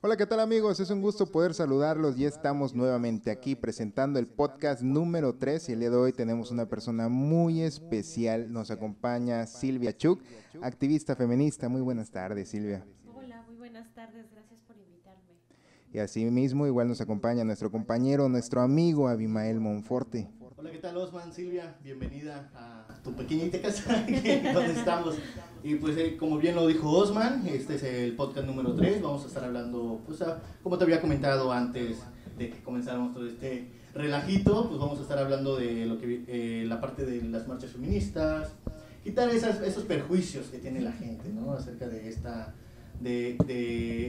Hola, ¿qué tal amigos? Es un gusto poder saludarlos. Ya estamos nuevamente aquí presentando el podcast número 3 y el día de hoy tenemos una persona muy especial. Nos acompaña Silvia Chuk, activista feminista. Muy buenas tardes, Silvia. Hola, muy buenas tardes, gracias por invitarme. Y asimismo igual nos acompaña nuestro compañero, nuestro amigo Abimael Monforte. Hola, ¿qué tal Osman? Silvia, bienvenida a tu pequeñita casa donde estamos. Y pues como bien lo dijo Osman, este es el podcast número 3, vamos a estar hablando, pues como te había comentado antes de que comenzáramos todo este relajito, pues vamos a estar hablando de lo que la parte de las marchas feministas, quitar esos perjuicios que tiene la gente, ¿no? Acerca de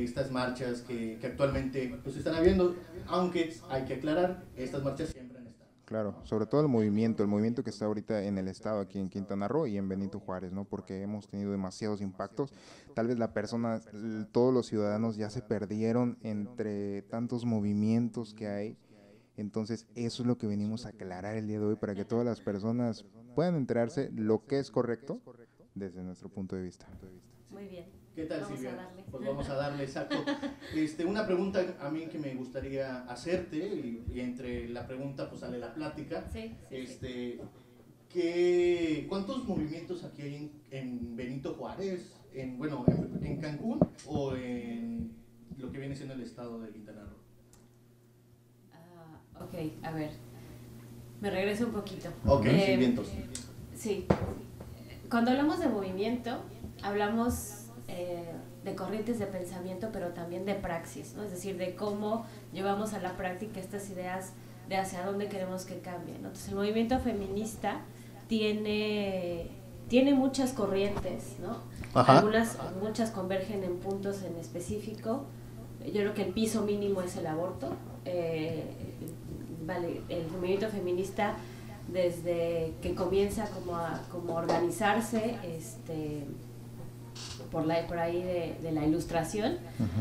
estas marchas que actualmente pues están habiendo, aunque hay que aclarar, estas marchas siempre han estado. Claro, sobre todo el movimiento que está ahorita en el estado, aquí en Quintana Roo y en Benito Juárez, ¿no? Porque hemos tenido demasiados impactos. Tal vez todos los ciudadanos ya se perdieron entre tantos movimientos que hay. Entonces, eso es lo que venimos a aclarar el día de hoy para que todas las personas puedan enterarse lo que es correcto desde nuestro punto de vista. Muy bien. ¿Qué tal, Vamos Silvia? a darle. Pues vamos a darle, exacto. Una pregunta a mí que me gustaría hacerte, y entre la pregunta pues sale la plática. Sí, sí. ¿Cuántos movimientos aquí hay en Benito Juárez, en Cancún o en lo que viene siendo el estado de Quintana Roo? Ok, a ver, me regreso un poquito. Ok, sí, vientos. Sí, cuando hablamos de movimiento, hablamos de corrientes de pensamiento, pero también de praxis, ¿no? Es decir, de cómo llevamos a la práctica estas ideas de hacia dónde queremos que cambien, ¿no? Entonces, el movimiento feminista tiene muchas corrientes, ¿no? Ajá. Muchas convergen en puntos en específico. Yo creo que el piso mínimo es el aborto. El movimiento feminista, desde que comienza como a organizarse, por ahí de la ilustración,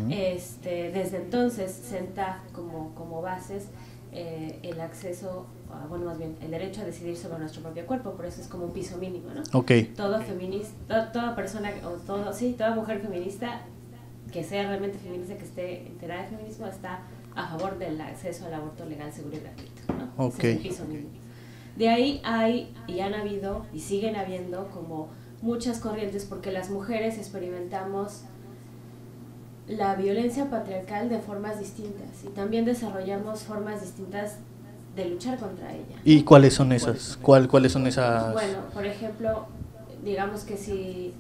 desde entonces senta como bases el acceso, más bien el derecho a decidir sobre nuestro propio cuerpo. Por eso es como un piso mínimo, ¿no? Ok. Toda persona, toda mujer feminista que sea realmente feminista, que esté enterada de feminismo, está a favor del acceso al aborto legal, seguro y gratuito, ¿no? Ok. Ese es el piso mínimo. De ahí han habido y siguen habiendo como muchas corrientes, porque las mujeres experimentamos la violencia patriarcal de formas distintas y también desarrollamos formas distintas de luchar contra ella. ¿Y cuáles son esas? ¿Cuáles son esas? Bueno, por ejemplo, digamos que si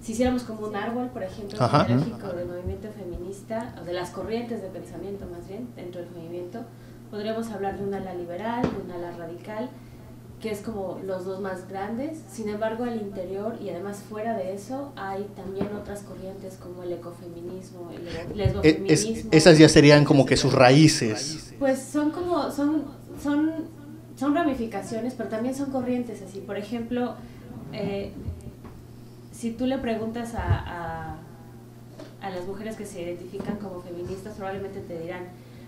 hiciéramos como un árbol, por ejemplo, Ajá. ideológico del movimiento feminista, o de las corrientes de pensamiento más bien, dentro del movimiento, podríamos hablar de un ala liberal, de un ala radical, que es como los dos más grandes. Sin embargo, al interior y además fuera de eso, hay también otras corrientes como el ecofeminismo, el lesbofeminismo. Esas ya serían como que sus raíces. Pues son ramificaciones, pero también son corrientes así. Por ejemplo, si tú le preguntas a las mujeres que se identifican como feministas, probablemente te dirán: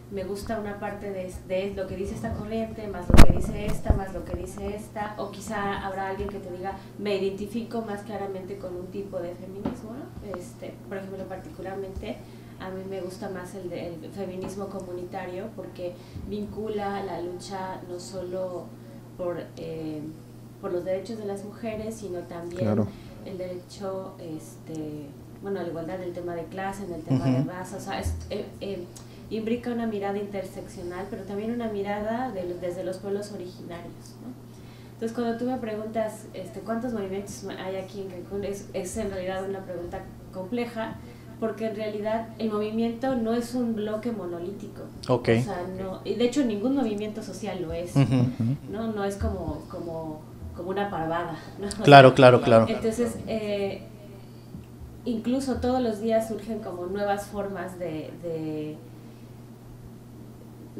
me gusta una parte de lo que dice esta corriente, más lo que dice esta, más lo que dice esta, o quizá habrá alguien que te diga: me identifico más claramente con un tipo de feminismo, ¿no? Por ejemplo, particularmente a mí me gusta más el feminismo comunitario, porque vincula la lucha no solo por los derechos de las mujeres, sino también Claro. el derecho, a la igualdad, en el tema de clase, en el tema de raza. O sea, imbrica una mirada interseccional, pero también una mirada desde los pueblos originarios, ¿no? Entonces, cuando tú me preguntas cuántos movimientos hay aquí en Cancún, es en realidad una pregunta compleja, porque en realidad el movimiento no es un bloque monolítico. Ok. O sea, no, y de hecho ningún movimiento social lo es, ¿no? No es como una parvada, ¿no? Claro. Entonces, incluso todos los días surgen como nuevas formas de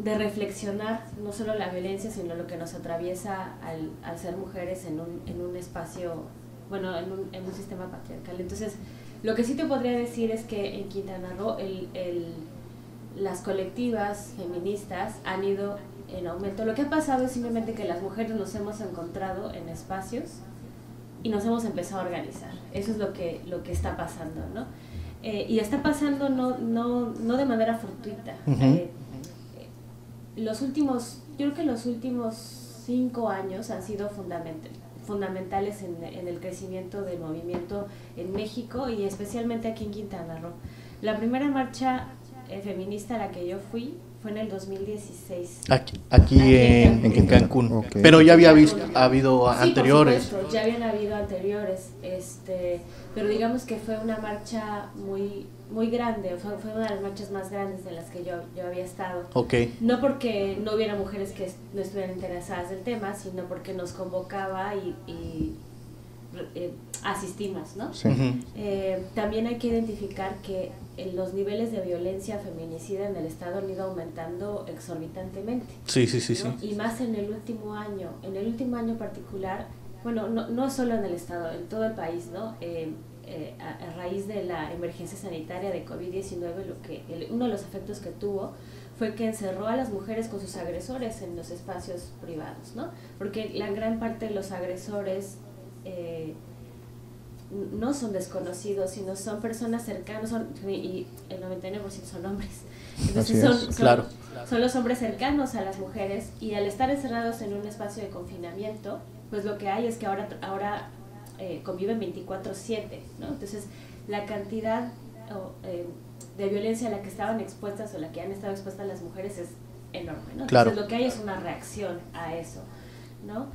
reflexionar no solo la violencia, sino lo que nos atraviesa al ser mujeres en un espacio, en un sistema patriarcal. Entonces, lo que sí te podría decir es que en Quintana Roo las colectivas feministas han ido en aumento. Lo que ha pasado es simplemente que las mujeres nos hemos encontrado en espacios y nos hemos empezado a organizar. Eso es lo que está pasando, ¿no? Y está pasando no de manera fortuita. Yo creo que los últimos 5 años han sido fundamentales en el crecimiento del movimiento en México y especialmente aquí en Quintana Roo. La primera marcha feminista a la que yo fui fue en el 2016. Aquí en Cancún. Okay. Pero ya había habido Sí, anteriores. por supuesto, ya habían habido anteriores, pero digamos que fue una marcha muy grande, fue una de las marchas más grandes en las que yo había estado. Okay. No porque no hubiera mujeres que no estuvieran interesadas del tema, sino porque nos convocaba y asistimos, ¿no? Sí. También hay que identificar que los niveles de violencia feminicida en el Estado han ido aumentando exorbitantemente. Sí. ¿no? Y más en el último año particular, bueno, no solo en el Estado, en todo el país, ¿no? A raíz de la emergencia sanitaria de COVID-19, uno de los efectos que tuvo fue que encerró a las mujeres con sus agresores en los espacios privados, ¿no? Porque la gran parte de los agresores no son desconocidos, sino son personas cercanas, y el 99% son hombres. Entonces son los hombres cercanos a las mujeres, y al estar encerrados en un espacio de confinamiento, pues lo que hay es que ahora conviven 24/7, ¿no? Entonces la cantidad de violencia a la que estaban expuestas o la que han estado expuestas las mujeres es enorme, ¿no? Claro. Entonces lo que hay es una reacción a eso, ¿no?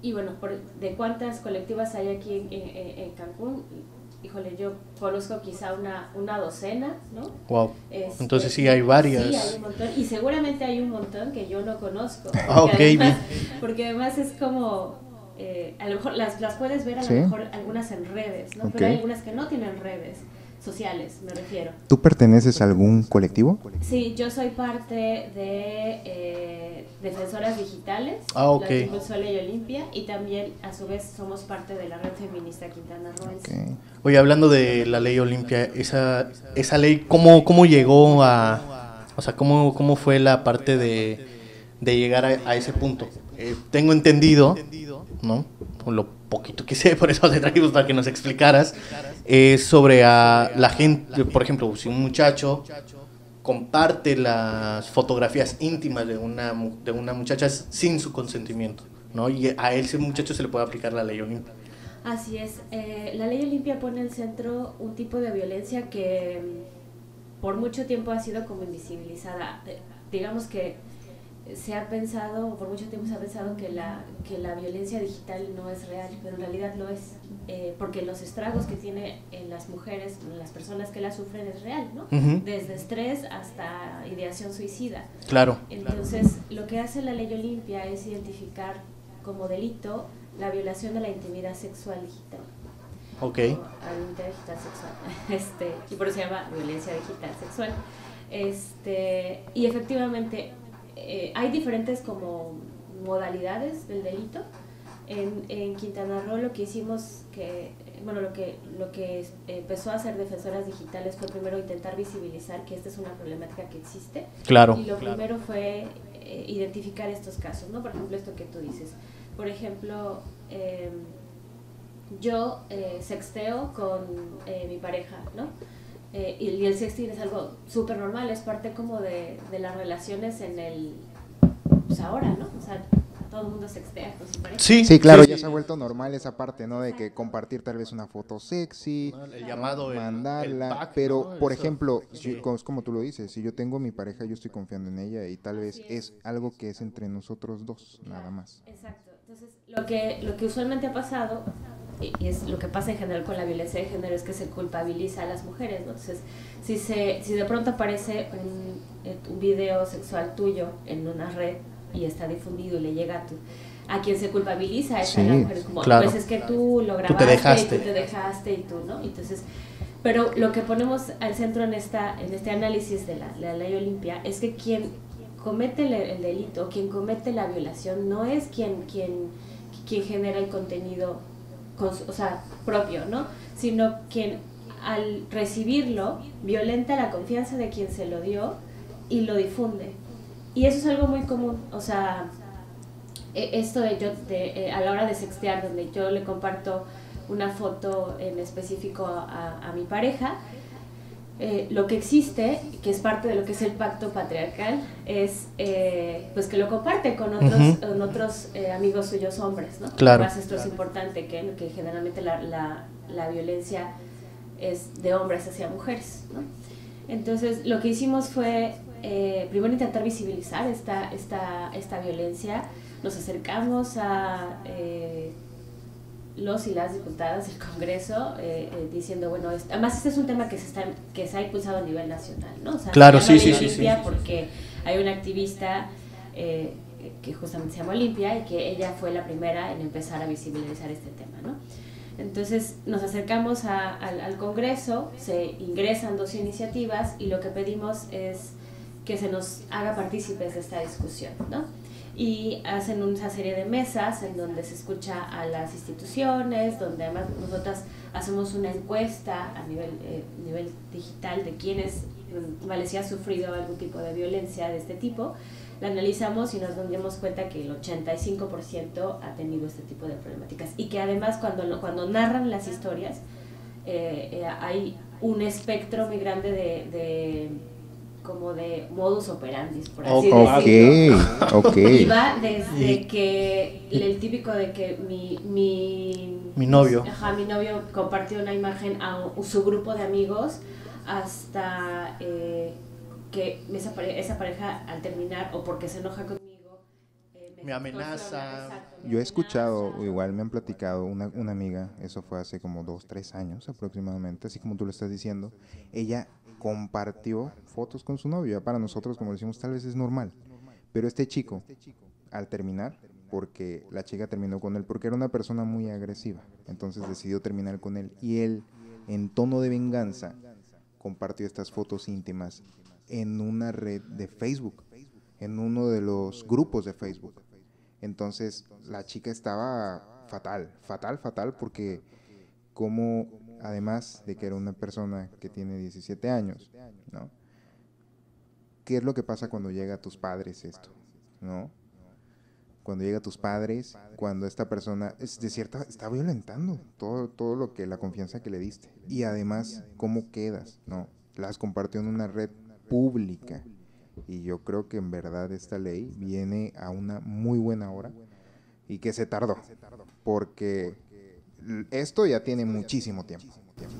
Y bueno, de cuántas colectivas hay aquí en Cancún, híjole, yo conozco quizá una docena, ¿no? Wow. Entonces sí hay varias. Sí, hay un montón, y seguramente hay un montón que yo no conozco. Porque además es como, a lo mejor las puedes ver a lo mejor algunas en redes, ¿no? Pero hay algunas que no tienen redes sociales, me refiero. ¿Tú perteneces a algún colectivo? Sí, yo soy parte de Defensoras Digitales, la que impulsó Ley Olimpia, y también a su vez somos parte de la Red Feminista Quintana Roo. Okay. Oye, hablando de la Ley Olimpia, esa ley, ¿cómo llegó a, o sea, cómo fue la parte de llegar a ese punto? Tengo entendido, ¿no? Por lo poquito que sé, por eso te trajimos para que nos explicaras, sobre a la gente, por ejemplo, si un muchacho comparte las fotografías íntimas de una muchacha sin su consentimiento, ¿no? Y a ese muchacho se le puede aplicar la Ley Olimpia. Así es, la Ley Olimpia pone en el centro un tipo de violencia que por mucho tiempo ha sido como invisibilizada. Digamos que por mucho tiempo se ha pensado que la violencia digital no es real, pero en realidad lo es, porque los estragos que tiene en las mujeres, en las personas que la sufren, es real, ¿no? Desde estrés hasta ideación suicida. Claro. Entonces, lo que hace la Ley Olimpia es identificar como delito la violación de la intimidad sexual digital. Ok. A la intimidad digital sexual. Y por eso se llama violencia digital sexual. Y efectivamente, hay diferentes como modalidades del delito. En Quintana Roo lo que hicimos, lo que empezó a hacer Defensoras Digitales fue primero intentar visibilizar que esta es una problemática que existe. Claro. Y lo primero fue identificar estos casos, ¿no? Por ejemplo, esto que tú dices. Por ejemplo, yo sexteo con mi pareja, ¿no? Y el sexting es algo súper normal, es parte como de las relaciones pues ahora, ¿no? O sea, todo el mundo sextea con su pareja. Sí, claro, ya se ha vuelto normal esa parte, ¿no? De que compartir tal vez una foto sexy, el llamado, mandarla, el pack, pero ¿no? por ejemplo, como tú lo dices, si yo tengo mi pareja, yo estoy confiando en ella y tal vez es algo que es entre nosotros dos, nada más. Exacto. Entonces, lo que usualmente ha pasado, y es lo que pasa en general con la violencia de género, es que se culpabiliza a las mujeres, ¿no? Entonces, si de pronto aparece un video sexual tuyo en una red y está difundido y le llega a quien se culpabiliza es a la mujer, como, claro. Pues es que tú lo grabaste, tú te dejaste y tú, ¿no? Entonces, pero lo que ponemos al centro en este análisis de la Ley Olimpia es que quien comete el delito, quien comete la violación, no es quien genera el contenido propio, ¿no? Sino quien al recibirlo violenta la confianza de quien se lo dio y lo difunde. Y eso es algo muy común, o sea, esto a la hora de sextear, donde yo le comparto una foto en específico a mi pareja. Lo que existe, que es parte de lo que es el pacto patriarcal, es pues que lo comparte con otros amigos suyos hombres, ¿no? Claro. Además esto es importante, que generalmente la violencia es de hombres hacia mujeres, ¿no? Entonces lo que hicimos fue primero intentar visibilizar esta violencia. Nos acercamos a los y las diputadas del Congreso diciendo, bueno, además este es un tema que se ha impulsado a nivel nacional, ¿no? O sea, claro, se llama sí, Ley sí, Olimpia sí. porque hay una activista que justamente se llama Olimpia y que ella fue la primera en empezar a visibilizar este tema, ¿no? Entonces nos acercamos al Congreso, se ingresan 2 iniciativas y lo que pedimos es que se nos haga partícipes de esta discusión, ¿no? Y hacen una serie de mesas en donde se escucha a las instituciones, donde además nosotras hacemos una encuesta a nivel digital de quienes si ha sufrido algún tipo de violencia de este tipo. La analizamos y nos dimos cuenta que el 85% ha tenido este tipo de problemáticas y que además cuando narran las historias hay un espectro muy grande de modus operandi, por así decirlo. Okay. Y va desde que el típico de que mi novio mi novio compartió una imagen a su grupo de amigos hasta que esa pareja al terminar o porque se enoja conmigo me amenaza. Yo he escuchado, igual me han platicado una amiga, eso fue hace como 2-3 años aproximadamente, así como tú lo estás diciendo, ella compartió fotos con su novio. Ya para nosotros, como decimos, tal vez es normal, pero este chico, al terminar, porque la chica terminó con él, porque era una persona muy agresiva, entonces decidió terminar con él, y él, en tono de venganza, compartió estas fotos íntimas en una red de Facebook, en uno de los grupos de Facebook. Entonces la chica estaba fatal, porque como además de que era una persona que tiene 17 años, ¿no? ¿Qué es lo que pasa cuando llega a tus padres esto, ¿no? Cuando llega a tus padres, cuando esta persona está violentando todo lo que la confianza que le diste. Y además, ¿cómo quedas? ¿No? Las compartió en una red pública. Y yo creo que en verdad esta ley viene a una muy buena hora y que se tardó, porque esto ya tiene muchísimo tiempo.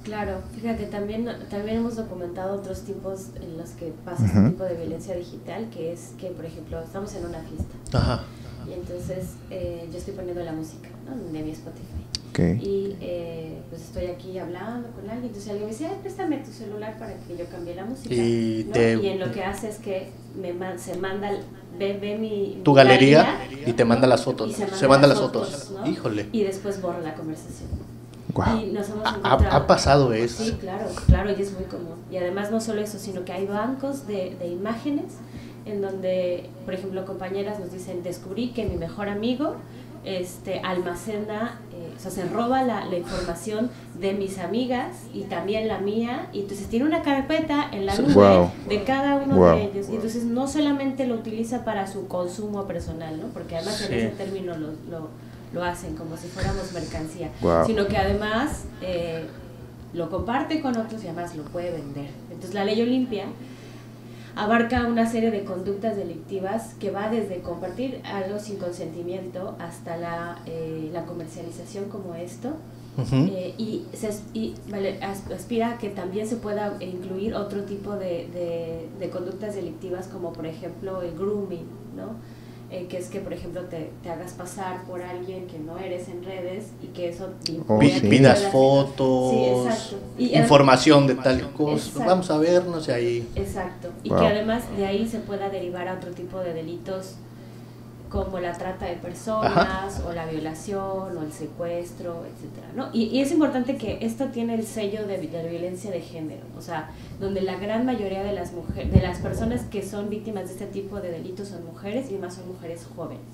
Claro, fíjate, también hemos documentado otros tipos en los que pasa este tipo de violencia digital, que es que, por ejemplo, estamos en una fiesta. Ajá. Y entonces yo estoy poniendo la música, ¿no? De mi Spotify. Okay. Y pues estoy aquí hablando con alguien, entonces alguien me dice, préstame tu celular para que yo cambie la música. Y, ¿no? Y en lo que hace es que se manda, ve tu galería y te manda las fotos. Se manda las fotos, ¿no? Híjole. Y después borra la conversación. Wow. Y nos hemos encontrado, ¿Ha pasado eso? Sí, claro, y es muy común. Y además no solo eso, sino que hay bancos de imágenes en donde, por ejemplo, compañeras nos dicen, descubrí que mi mejor amigo almacena, o sea, se roba la información de mis amigas y también la mía, y entonces tiene una carpeta en la nube de cada uno de ellos, y entonces no solamente lo utiliza para su consumo personal, ¿no? Porque además en ese término lo hacen como si fuéramos mercancía, sino que además lo comparte con otros y además lo puede vender. Entonces la ley Olimpia abarca una serie de conductas delictivas que va desde compartir algo sin consentimiento hasta la comercialización como esto. Y aspira a que también se pueda incluir otro tipo de conductas delictivas, como por ejemplo el grooming, ¿no? Que es que, por ejemplo, te hagas pasar por alguien que no eres en redes y que eso pidas fotos, información de tal cosa, exacto. Vamos a vernos y ahí. Exacto, y que además de ahí se pueda derivar a otro tipo de delitos como la trata de personas, o la violación, o el secuestro, etcétera, ¿no? Y es importante que esto tiene el sello de violencia de género, o sea, donde la gran mayoría de las personas que son víctimas de este tipo de delitos son mujeres, y además son mujeres jóvenes.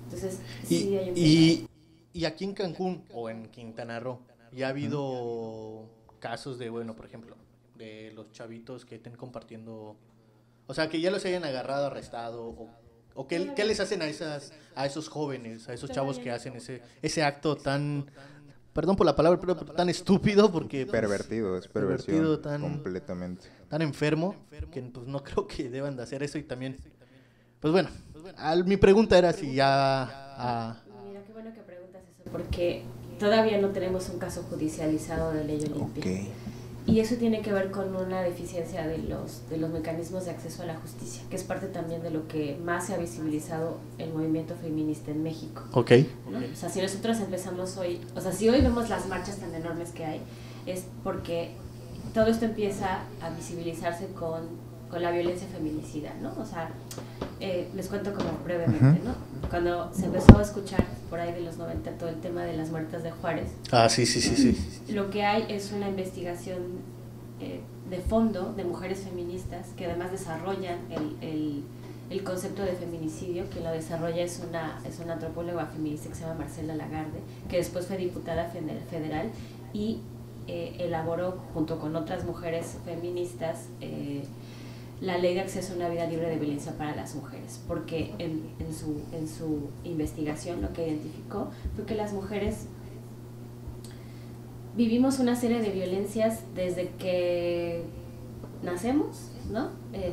Entonces, sí hay un y aquí en Cancún o en Quintana Roo, ya ha habido casos de, bueno, por ejemplo, de los chavitos que estén compartiendo, o sea, que ya los hayan agarrado, arrestado, ¿o qué les hacen a esos jóvenes, a esos chavos que hacen ese acto tan perdón por la palabra, pero tan estúpido porque... pues, Pervertido, es perversión tan, completamente. tan enfermo que pues no creo que deban de hacer eso. Y también, pues bueno, mi pregunta era si ya... Mira, qué bueno que preguntas eso, porque todavía no tenemos un caso judicializado de Ley Olimpia. Okay. Y eso tiene que ver con una deficiencia de los mecanismos de acceso a la justicia, que es parte también de lo que más se ha visibilizado el movimiento feminista en México. Ok. ¿No? O sea, si nosotros empezamos hoy, o sea, si hoy vemos las marchas tan enormes que hay, es porque todo esto empieza a visibilizarse con la violencia feminicida, ¿no? O sea, les cuento como brevemente, ¿no? Cuando se empezó a escuchar por ahí de los 90 todo el tema de las muertas de Juárez. Sí. Lo que hay es una investigación de fondo de mujeres feministas que además desarrollan el concepto de feminicidio. Quien lo desarrolla es una antropóloga feminista que se llama Marcela Lagarde, que después fue diputada federal y elaboró junto con otras mujeres feministas la ley de acceso a una vida libre de violencia para las mujeres, porque en su investigación lo que identificó fue que las mujeres vivimos una serie de violencias desde que nacemos, ¿no?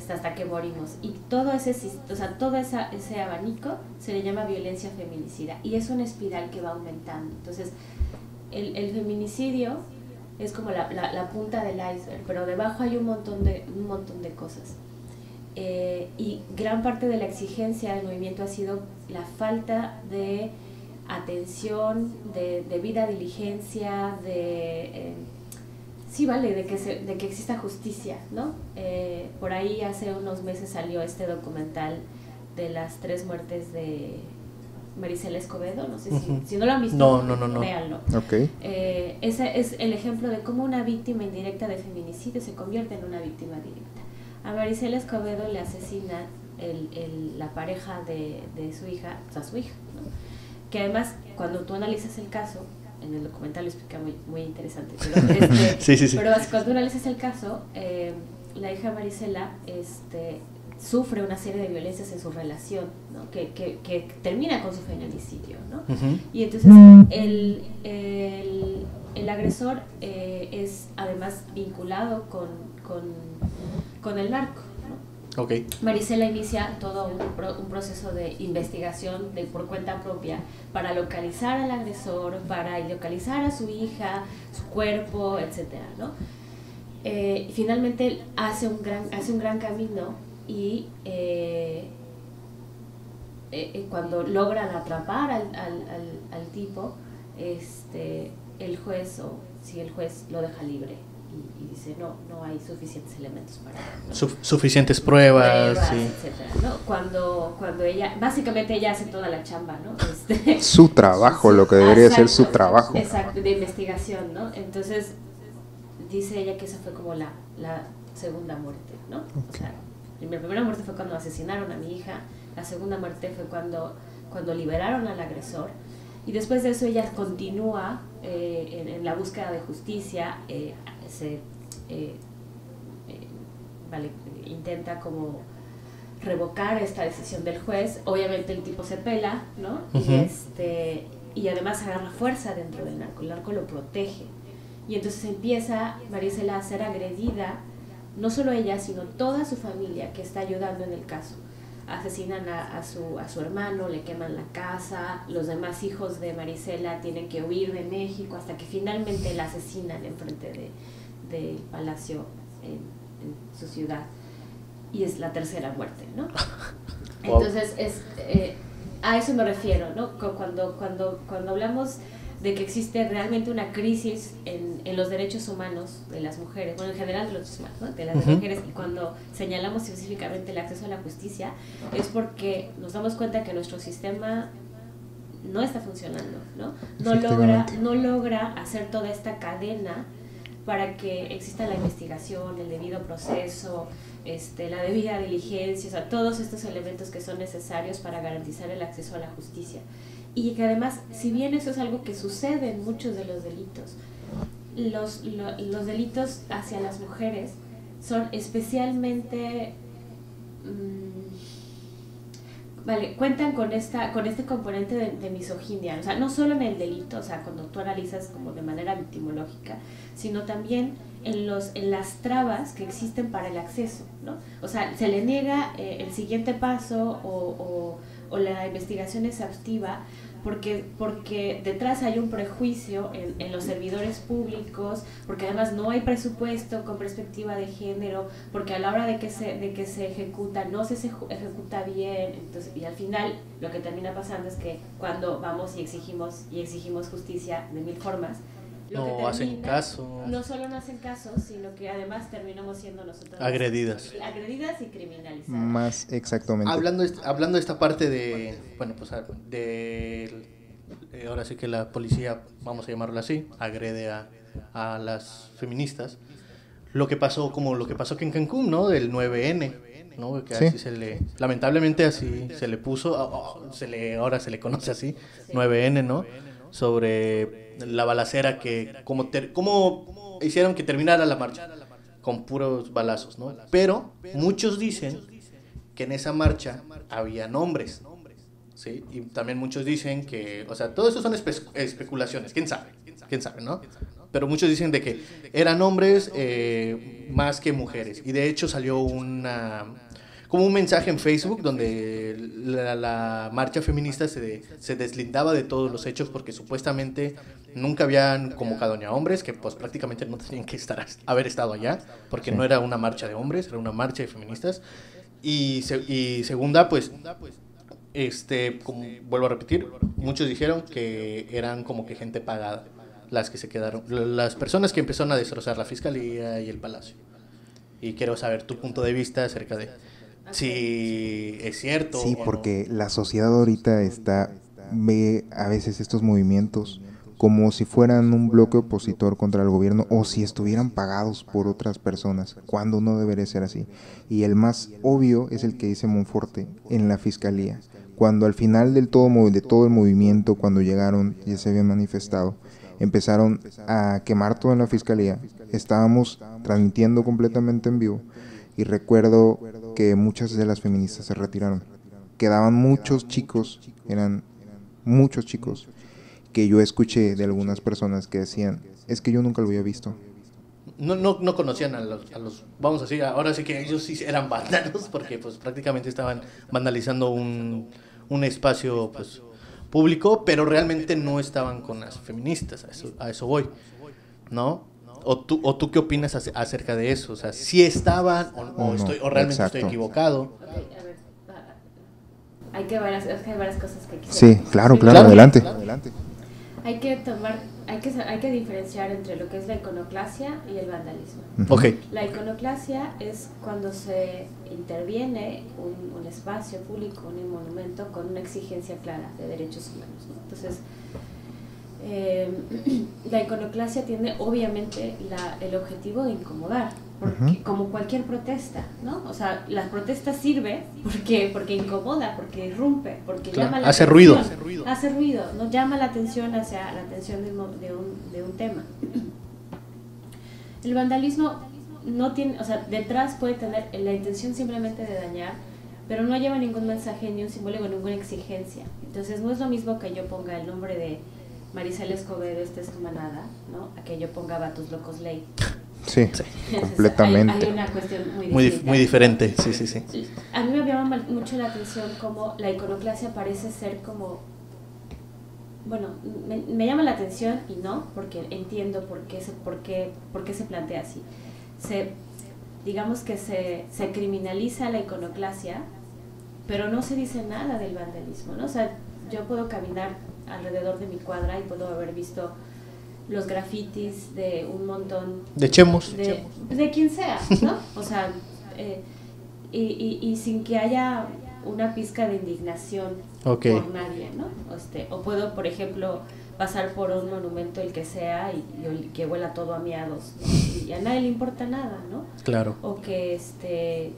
Hasta que morimos, y todo ese abanico se le llama violencia feminicida, y es una espiral que va aumentando. Entonces el feminicidio es como la punta del iceberg, pero debajo hay un montón de cosas. Y gran parte de la exigencia del movimiento ha sido la falta de atención, de debida diligencia, de que exista justicia, ¿no? Por ahí hace unos meses salió este documental de las 3 muertes de Marisela Escobedo, no sé si no lo han visto, no. Véanlo. Okay. Ese es el ejemplo de cómo una víctima indirecta de feminicidio se convierte en una víctima directa. A Marisela Escobedo le asesina la pareja de su hija, o sea, su hija, ¿no? Que además, cuando tú analizas el caso, en el documental lo explica muy interesante, pero, sí. Pero cuando tú analizas el caso, la hija Marisela sufre una serie de violencias en su relación, ¿no? que termina con su feminicidio, ¿no? Uh-huh. Y entonces el agresor es además vinculado con el narco, ¿no? Okay. Marisela inicia todo un proceso de investigación por cuenta propia para localizar al agresor, para localizar a su hija, su cuerpo, etcétera, ¿no? Finalmente hace un gran camino. Y cuando logran atrapar al tipo, el juez lo deja libre y dice no hay suficientes elementos para suficientes pruebas, sí. etcétera, ¿no? Cuando ella hace toda la chamba, ¿no? Su trabajo, lo que debería ser su trabajo. Exacto, de investigación, ¿no? Entonces dice ella que esa fue como la segunda muerte, ¿no? Okay. O sea, mi primera muerte fue cuando asesinaron a mi hija, la segunda muerte fue cuando liberaron al agresor, y después de eso ella continúa en la búsqueda de justicia, intenta como revocar esta decisión del juez. Obviamente el tipo se pela, ¿no? Uh-huh. Y además agarra fuerza dentro del narco, el narco lo protege, y entonces empieza Marisela a ser agredida. No solo ella, sino toda su familia que está ayudando en el caso. Asesinan a su hermano, le queman la casa, los demás hijos de Marisela tienen que huir de México hasta que finalmente la asesinan enfrente del palacio en su ciudad. Y es la tercera muerte, ¿no? Wow. Entonces, a eso me refiero, ¿no? Cuando hablamos de que existe realmente una crisis en los derechos humanos de las mujeres, bueno, en general de los derechos humanos, ¿no? De las mujeres, y cuando señalamos específicamente el acceso a la justicia, es porque nos damos cuenta que nuestro sistema no está funcionando, ¿no? No logra hacer toda esta cadena para que exista la investigación, el debido proceso, la debida diligencia, o sea, todos estos elementos que son necesarios para garantizar el acceso a la justicia. Y que además, si bien eso es algo que sucede en muchos de los delitos, los delitos hacia las mujeres son especialmente Vale, cuentan con este componente de misoginia, o sea, no solo en el delito, o sea, cuando tú analizas como de manera victimológica, sino también en las trabas que existen para el acceso, ¿no? O sea, se le niega el siguiente paso o la investigación exhaustiva porque detrás hay un prejuicio en los servidores públicos, porque además no hay presupuesto con perspectiva de género, porque a la hora de que se ejecuta no se ejecuta bien, entonces, y al final lo que termina pasando es que cuando vamos y exigimos justicia de mil formas, no hacen caso. No solo no hacen caso, sino que además terminamos siendo nosotros agredidas y criminalizadas. Más exactamente. Hablando de esta parte de, bueno, pues ahora sí que la policía, vamos a llamarlo así, agrede a las feministas. Lo que pasó aquí en Cancún, ¿no? Del 9N, ¿no? Que sí. así lamentablemente así se le puso, ahora se le conoce así, 9N, ¿no? Sobre la balacera que cómo hicieron que terminara la marcha con puros balazos, ¿no? Pero muchos dicen que en esa marcha había hombres, ¿sí? Y también muchos dicen que, o sea, todo eso son especulaciones, quién sabe, ¿no? Pero muchos dicen de que eran hombres más que mujeres. Y de hecho salió como un mensaje en Facebook donde la marcha feminista se deslindaba de todos los hechos porque supuestamente nunca habían convocado ni a hombres, que pues prácticamente no tenían que haber estado allá, porque no era una marcha de hombres, era una marcha de feministas. Y segunda, pues, como vuelvo a repetir, muchos dijeron que eran como que gente pagada las que se quedaron, las personas que empezaron a destrozar la fiscalía y el palacio. Y quiero saber tu punto de vista acerca de si es cierto. Sí, porque la sociedad ahorita ve a veces estos movimientos como si fueran un bloque opositor contra el gobierno o si estuvieran pagados por otras personas, cuando no debería ser así. Y el más obvio es el que dice Monforte en la fiscalía. Cuando al final de todo el movimiento, cuando llegaron, ya se habían manifestado, empezaron a quemar todo en la fiscalía. Estábamos transmitiendo completamente en vivo y recuerdo que muchas de las feministas se retiraron. Quedaban muchos chicos, eran muchos chicos, que yo escuché de algunas personas que decían, es que yo nunca lo había visto. No conocían a los, vamos a decir, ahora sí que ellos sí eran vándalos, porque pues prácticamente estaban vandalizando un espacio pues público, pero realmente no estaban con las feministas, a eso voy, ¿no? ¿O tú qué opinas acerca de eso? O sea, ¿sí estaban o realmente estoy equivocado? Okay, a ver, hay varias cosas que quisiera. Sí, claro, adelante. Hay que diferenciar entre lo que es la iconoclasia y el vandalismo. Okay. La iconoclasia es cuando se interviene un espacio público, un monumento, con una exigencia clara de derechos humanos, ¿no? Entonces, la iconoclasia tiene obviamente el objetivo de incomodar, porque, como cualquier protesta, ¿no? O sea, la protesta sirve porque incomoda, porque irrumpe, porque llama la atención. Hace ruido, ¿no? Llama la atención hacia la atención de un tema. El vandalismo no tiene, o sea, detrás puede tener la intención simplemente de dañar, pero no lleva ningún mensaje, ni un símbolo, ninguna exigencia. Entonces no es lo mismo que yo ponga el nombre de Marisela Escobedo, esta es tu manada, ¿no? A que yo ponga Vatos Locos Ley. Sí, completamente. Hay una cuestión muy diferente, sí. A mí me llama mucho la atención cómo la iconoclasia parece ser como, bueno, me llama la atención y no, porque entiendo por qué se plantea así. Digamos que se criminaliza la iconoclasia, pero no se dice nada del vandalismo, ¿no? O sea, yo puedo caminar alrededor de mi cuadra y puedo haber visto los grafitis de un montón de chemos, de quien sea, ¿no? O sea, y sin que haya una pizca de indignación por nadie, ¿no? O puedo, por ejemplo, pasar por un monumento, el que sea, y que huela todo a miados, ¿no? Y a nadie le importa nada, ¿no? Claro. O que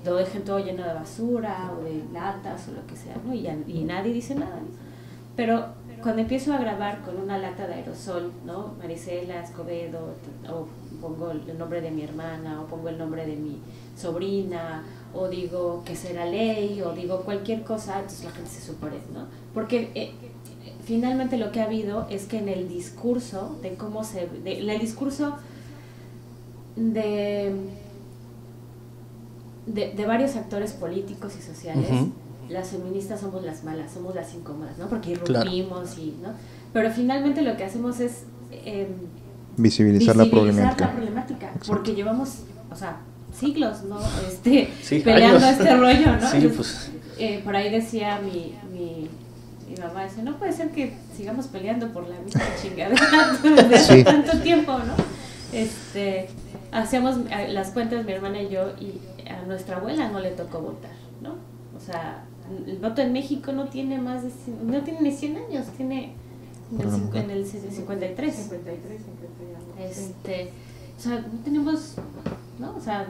lo dejen todo lleno de basura o de latas o lo que sea, ¿no? Y nadie dice nada, ¿no? Pero cuando empiezo a grabar con una lata de aerosol, ¿no? Marisela Escobedo, o pongo el nombre de mi hermana, o pongo el nombre de mi sobrina, o digo que será ley, o digo cualquier cosa, entonces la gente se supone, ¿no? Porque finalmente lo que ha habido es que en el discurso de cómo en el discurso de varios actores políticos y sociales, las feministas somos las malas, somos las incómodas, ¿no? Porque irrumpimos, claro. ¿No? Pero finalmente lo que hacemos es visibilizar la problemática. Porque llevamos, o sea, siglos, ¿no? Peleando años. Este rollo, ¿no? Sí, pues. Por ahí decía mi mamá, dice, no puede ser que sigamos peleando por la misma chingadera desde hace tanto tiempo, ¿no? Hacíamos las cuentas mi hermana y yo, y a nuestra abuela no le tocó votar, ¿no? O sea, el voto en México no tiene más de no tiene ni 100 años, tiene en el 53. O sea, no tenemos, ¿no? O sea,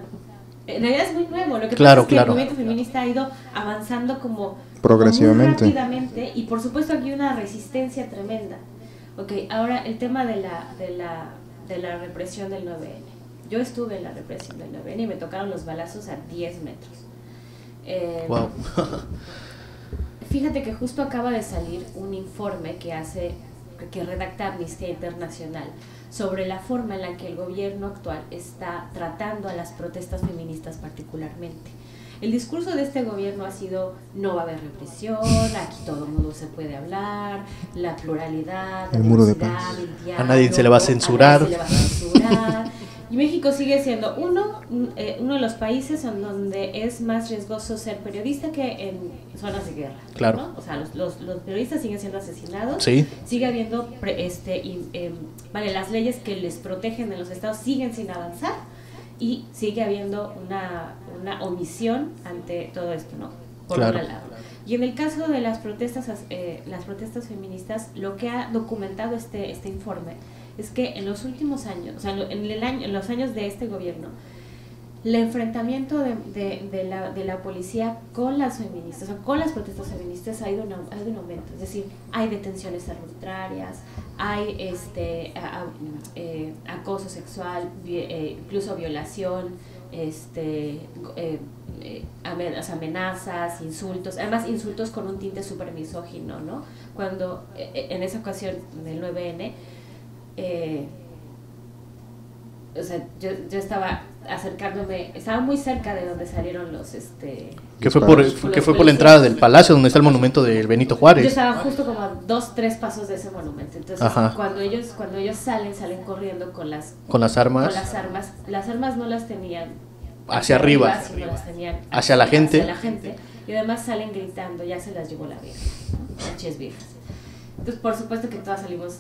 en realidad es muy nuevo. Lo que pasa es que el movimiento feminista ha ido avanzando como progresivamente, muy rápidamente, y por supuesto aquí hay una resistencia tremenda. Okay, ahora el tema de la represión del 9N. Yo estuve en la represión del 9N y me tocaron los balazos a 10 metros. Wow. Fíjate que justo acaba de salir un informe que redacta Amnistía Internacional sobre la forma en la que el gobierno actual está tratando a las protestas feministas particularmente. El discurso de este gobierno ha sido: no va a haber represión, aquí todo el mundo se puede hablar, la pluralidad, el muro de paz, el diálogo, a nadie se le va a censurar. Y México sigue siendo uno de los países en donde es más riesgoso ser periodista que en zonas de guerra. Claro. ¿No? O sea, los periodistas siguen siendo asesinados. Sí. Sigue habiendo, las leyes que les protegen en los estados siguen sin avanzar, y sigue habiendo una omisión ante todo esto, ¿no? Por claro. un lado. Y en el caso de las protestas feministas, lo que ha documentado este informe es que en los últimos años, o sea, en los años de este gobierno, el enfrentamiento de la policía con las feministas, o sea, con las protestas feministas ha ido en aumento. Es decir, hay detenciones arbitrarias, hay acoso sexual, incluso violación, amenazas, insultos, además insultos con un tinte súper misógino, ¿no? Cuando en esa ocasión del 9N, o sea, yo estaba acercándome, estaba muy cerca de donde salieron los que fue por la entrada del palacio donde está el monumento de Benito Juárez. Yo estaba justo como a 2-3 pasos de ese monumento. Entonces, cuando ellos salen corriendo con las armas. Las armas no las tenían hacia arriba, sino las tenían hacia la gente. Y además salen gritando: ya se las llevó la vieja, pinches viejas. Entonces, por supuesto que todas salimos.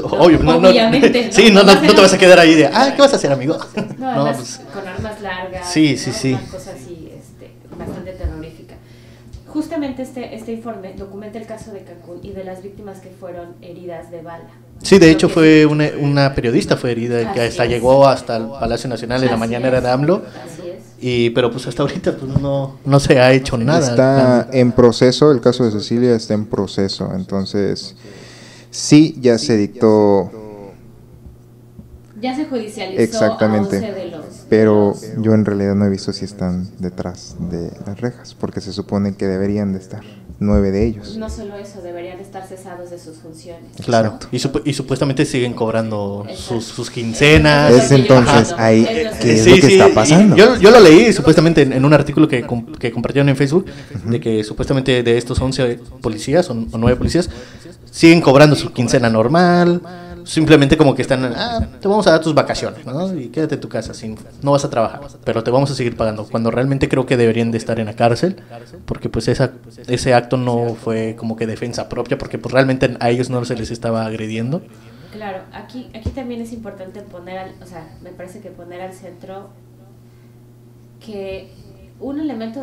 Obviamente. ¿no? Sí, no te vas a quedar ahí de, ¿qué vas a hacer, amigo? No, además, pues, con armas largas. Sí. Una cosa así, bastante terrorífica. Justamente este informe documenta el caso de Cancún y de las víctimas que fueron heridas de bala. Sí, de hecho fue una periodista fue herida, que hasta llegó hasta el Palacio Nacional en la mañanera de AMLO. Así es. Pero pues hasta ahorita pues no se ha hecho nada. Está en proceso, el caso de Cecilia está en proceso, entonces sí, ya se dictó. Ya se judicializó. Exactamente. A 11 de los pero yo en realidad no he visto si están detrás de las rejas, porque se supone que deberían de estar 9 de ellos. No solo eso, deberían estar cesados de sus funciones. Claro, y supuestamente siguen cobrando sus quincenas. Es entonces ahí ¿qué es lo que está pasando? Yo lo leí supuestamente en un artículo que compartieron en Facebook, de que supuestamente de estos 11 policías o 9 policías siguen cobrando su quincena normal. Simplemente como que están, te vamos a dar tus vacaciones, ¿no? Y quédate en tu casa, no vas a trabajar, pero te vamos a seguir pagando. Cuando realmente creo que deberían de estar en la cárcel, porque pues ese acto no fue como que defensa propia, porque pues realmente a ellos no se les estaba agrediendo. Claro, aquí también es importante me parece que poner al centro que un elemento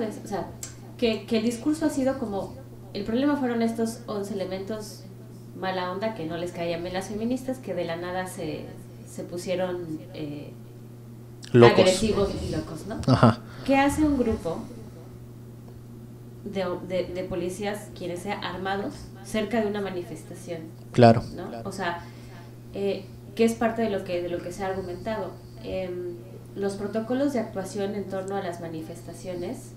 que el discurso ha sido como, el problema fueron estos 11 elementos mala onda que no les caían bien las feministas, que de la nada se pusieron agresivos y locos, ¿no? Ajá. ¿Qué hace un grupo de policías, quienes sean armados, cerca de una manifestación? Claro. ¿No? O sea, que es parte de lo que se ha argumentado. Los protocolos de actuación en torno a las manifestaciones,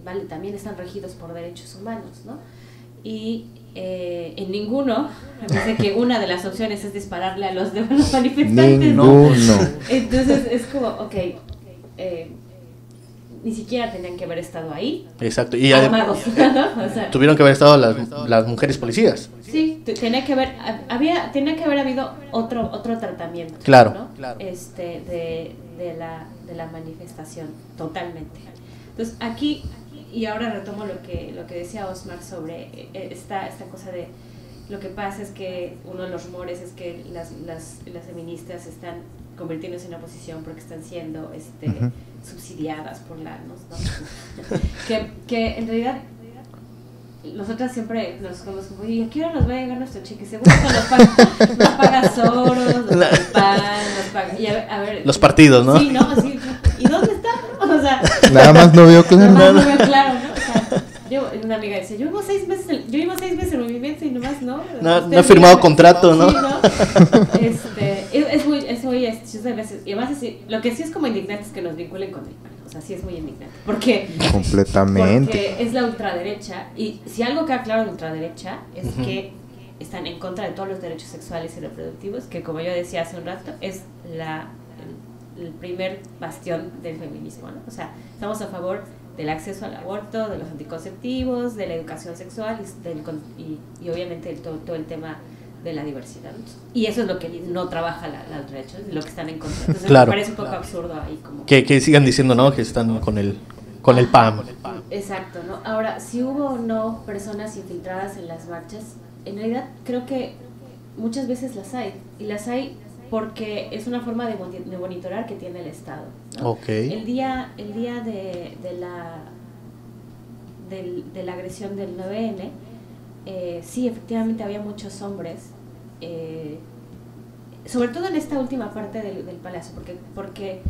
vale, también están regidos por derechos humanos, ¿no? Y en ninguno dice que una de las opciones es dispararle a los demás manifestantes. Ninguno. Entonces es como, ok, ni siquiera tenían que haber estado ahí. Exacto. Y armados, ¿no? O sea, tuvieron que haber estado las mujeres policías. Sí, tenía que haber habido otro tratamiento, claro, ¿no? claro. De la manifestación, totalmente. Entonces aquí, y ahora retomo lo que decía Osmar sobre esta cosa de lo que pasa es que uno de los rumores es que las feministas están convirtiéndose en oposición porque están siendo subsidiadas por la ¿no? que en realidad nosotras siempre nos como ¿y a qué hora nos va a llegar nuestro cheque? Seguro que nos paga Soros, nos paga, y a ver, los partidos, ¿no? Sí, ¿no? Sí, ¿y dónde está? O sea, nada más no veo claro. Nada más no veo claro, ¿no? O sea, una amiga decía, yo llevo 6 meses en movimiento y nomás no he firmado contrato, ¿no? Sí, ¿no? Es muy a veces, y además lo que sí es como indignante es que nos vinculen con el PAN, o sea, sí es muy indignante, porque es la ultraderecha, y si algo queda claro de la ultraderecha es que están en contra de todos los derechos sexuales y reproductivos, que como yo decía hace un rato, es el primer bastión del feminismo, ¿no? O sea, estamos a favor del acceso al aborto, de los anticonceptivos, de la educación sexual y obviamente todo el tema de la diversidad. Y eso es lo que no trabaja la ultraderecha, es lo que están en contra. Entonces claro, me parece un poco absurdo ahí. Como que sigan diciendo, ¿no? Que están con el PAN. Exacto, ¿no? Ahora, si hubo o no personas infiltradas en las marchas, en realidad creo que muchas veces las hay. Y las hay porque es una forma de monitorar que tiene el Estado, ¿no? Okay. El día de la agresión del 9N, sí, efectivamente había muchos hombres, sobre todo en esta última parte del palacio, porque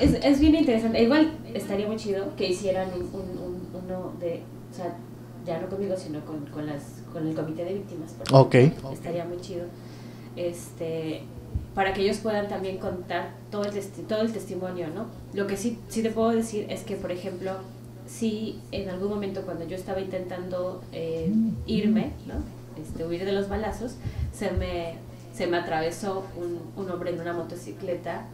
es bien interesante. Igual estaría muy chido que hicieran uno de, o sea, ya no conmigo, sino con el comité de víctimas. Okay. Estaría muy chido. Para que ellos puedan también contar todo el testimonio, ¿no? Lo que sí te puedo decir es que, por ejemplo, sí, en algún momento cuando yo estaba intentando irme, ¿no? Huir de los balazos, se me atravesó un hombre en una motocicleta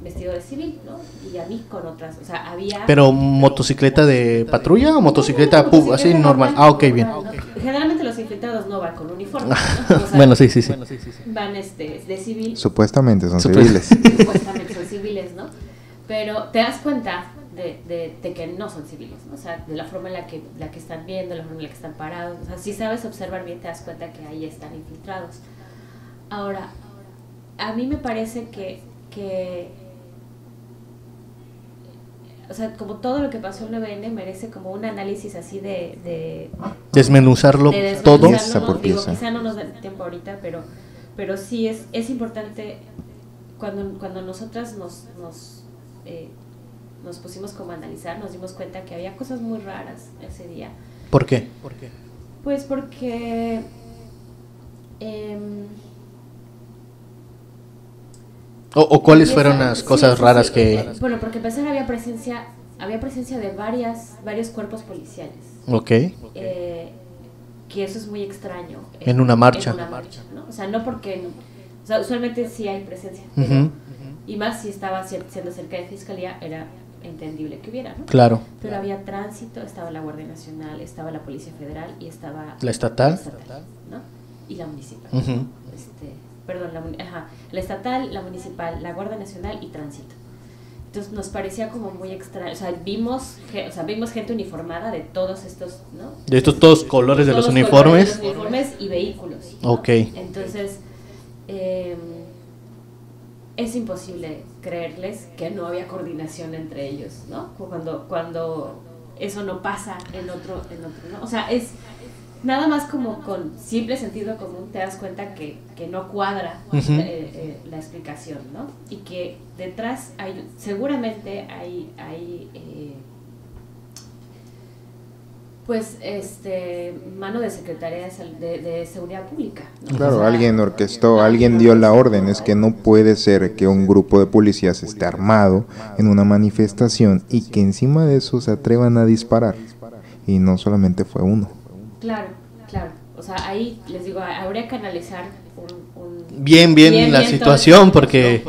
vestido de civil, ¿no? Y a mí con otras, o sea, había... ¿Pero motocicleta de patrulla o motocicleta así normal? Ah, ok, bien. ¿no? Generalmente los infiltrados no van con uniforme, ¿no? O sea, bueno, sí. Van de civil. Supuestamente son civiles. Supuestamente son civiles, ¿no? Pero te das cuenta de que no son civiles, ¿no? O sea, de la forma en la que están viendo, la forma en la que están parados. O sea, si sabes observar bien, te das cuenta que ahí están infiltrados. Ahora, a mí me parece que o sea, como todo lo que pasó en el 9N merece como un análisis así de desmenuzarlo todo. Digo, quizá no nos da tiempo ahorita, pero sí es importante cuando nosotras nos pusimos como a analizar, nos dimos cuenta que había cosas muy raras ese día. ¿Por qué? Pues porque ¿O cuáles fueron las cosas raras que...? Bueno, porque empezar había presencia de varios cuerpos policiales. Ok. Que eso es muy extraño. En una marcha. ¿no? O sea, no porque... O sea, usualmente sí hay presencia. Y más si estaba siendo cerca de Fiscalía, era entendible que hubiera, ¿no? Claro. Pero había tránsito, estaba la Guardia Nacional, estaba la Policía Federal y estaba... ¿La estatal? ¿no? Y la municipal. Perdón, la estatal, la municipal, la Guardia Nacional y tránsito. Entonces nos parecía como muy extraño, o sea, vimos gente uniformada de todos estos, ¿no? De estos todos colores de los uniformes. De los uniformes y vehículos, ¿no? Ok. Entonces, es imposible creerles que no había coordinación entre ellos, ¿no? Cuando eso no pasa en otro, ¿no? O sea, es... Nada más como con simple sentido común te das cuenta que no cuadra la explicación, ¿no? Y que detrás Pues, mano de Secretaría de Seguridad Pública, ¿no? Claro, O sea, alguien orquestó, alguien dio la orden. Es que no puede ser que un grupo de policías esté armado en una manifestación y que encima de eso se atrevan a disparar. Y no solamente fue uno. Claro, claro. O sea, ahí les digo, habría que analizar Bien la situación, porque...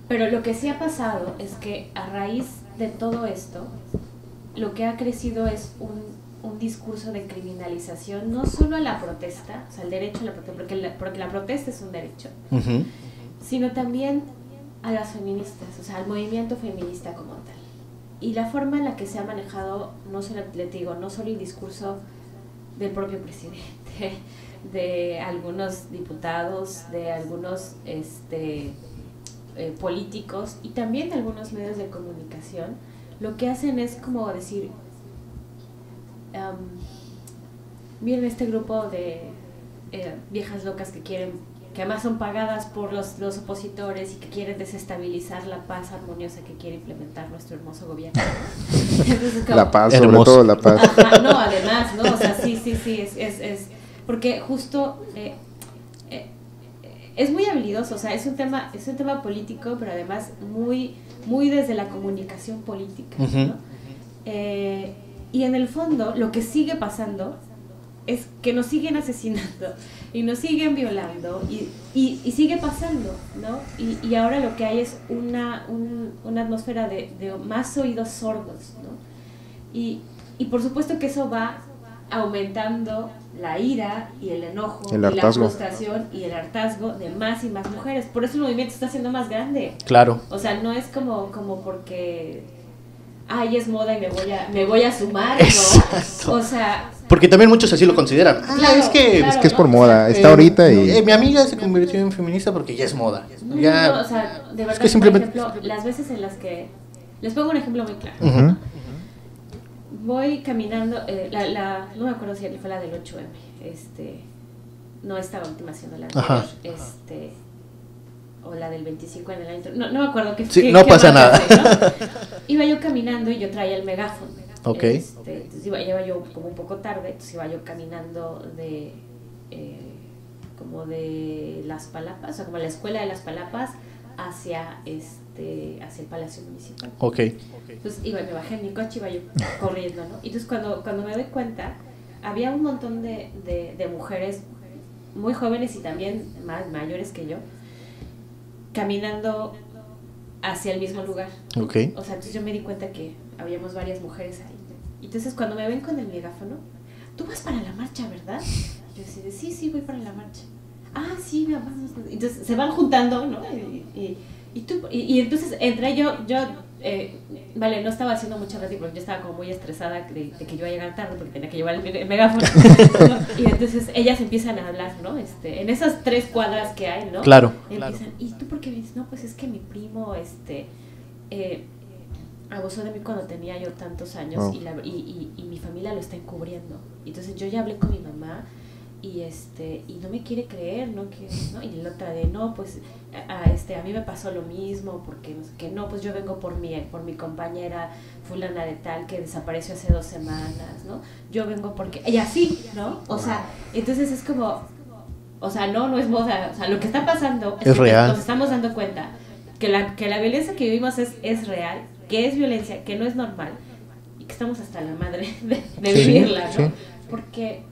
Pero lo que sí ha pasado es que a raíz de todo esto, lo que ha crecido es un discurso de criminalización, no solo a la protesta, o sea, el derecho a la protesta, porque la protesta es un derecho, Uh-huh. sino también a las feministas, o sea, al movimiento feminista como tal. Y la forma en la que se ha manejado, no solo, le digo, no solo el discurso del propio presidente, de algunos diputados, de algunos políticos y también de algunos medios de comunicación, lo que hacen es como decir, miren este grupo de viejas locas que quieren, que además son pagadas por los opositores y que quieren desestabilizar la paz armoniosa que quiere implementar nuestro hermoso gobierno. Entonces, como, La paz, hermoso. sobre todo la paz. Ajá, no, además, ¿no? O sea, sí, es porque justo es muy habilidoso, o sea, es un tema político, pero además muy desde la comunicación política, Uh-huh. ¿no? Y en el fondo, lo que sigue pasando es que nos siguen asesinando y nos siguen violando y sigue pasando, ¿no? Y ahora lo que hay es una atmósfera de más oídos sordos, ¿no? Y por supuesto que eso va aumentando la ira y el enojo y la frustración y el hartazgo de más y más mujeres. Por eso el movimiento se está haciendo más grande. Claro. O sea, no es como porque ay, es moda y me voy a sumar, ¿no? Exacto. O sea, Porque también muchos así lo consideran. Claro, es que claro. Es que es por ¿no? moda, O sea, está ahorita y... mi amiga se convirtió en feminista porque ya es moda. Ya... No, o sea, de verdad, que simplemente... por ejemplo, las veces en las que... Les pongo un ejemplo muy claro. Ujú. Voy caminando, no me acuerdo si fue la del 8M, no esta última, sino la Ajá. anterior, o la del 25 en el año, no me acuerdo qué. Sí, no pasa nada. Hace, ¿no? Iba yo caminando y yo traía el megáfono. Ok. Entonces iba yo como un poco tarde, entonces iba yo caminando como de Las Palapas, o sea, como la escuela de Las Palapas hacia el Palacio Municipal. Ok. Pues me bajé en mi coche, iba yo corriendo, ¿no? Y entonces cuando me doy cuenta, había un montón de mujeres muy jóvenes y también más mayores que yo, caminando hacia el mismo lugar. Ok. O sea, entonces yo me di cuenta que habíamos varias mujeres ahí. Y entonces cuando me ven con el megáfono, tú vas para la marcha, ¿verdad? Yo decía, sí, voy para la marcha. Ah, sí, mi mamá. Entonces se van juntando, ¿no? Y entonces entré yo no estaba haciendo mucha gracia porque yo estaba como muy estresada de que yo iba a llegar tarde porque tenía que llevar el megáfono, ¿no? Y entonces ellas empiezan a hablar, ¿no? En esas 3 cuadras que hay, ¿no? Claro. Empiezan, ¿y tú por qué vienes? No, pues es que mi primo, abusó de mí cuando tenía yo tantos años. Oh. y mi familia lo está encubriendo. Entonces yo ya hablé con mi mamá y no me quiere creer, ¿no? Y la otra de, no, pues a mí me pasó lo mismo porque no sé qué, no, pues yo vengo por mi compañera fulana de tal que desapareció hace 2 semanas, ¿no? Yo vengo porque, y así, ¿no? O sea, entonces es como, o sea, no es moda, o sea, lo que está pasando es real. Nos estamos dando cuenta que la violencia que vivimos es real, que es violencia, que no es normal y que estamos hasta la madre de vivirla, ¿no? Sí. Porque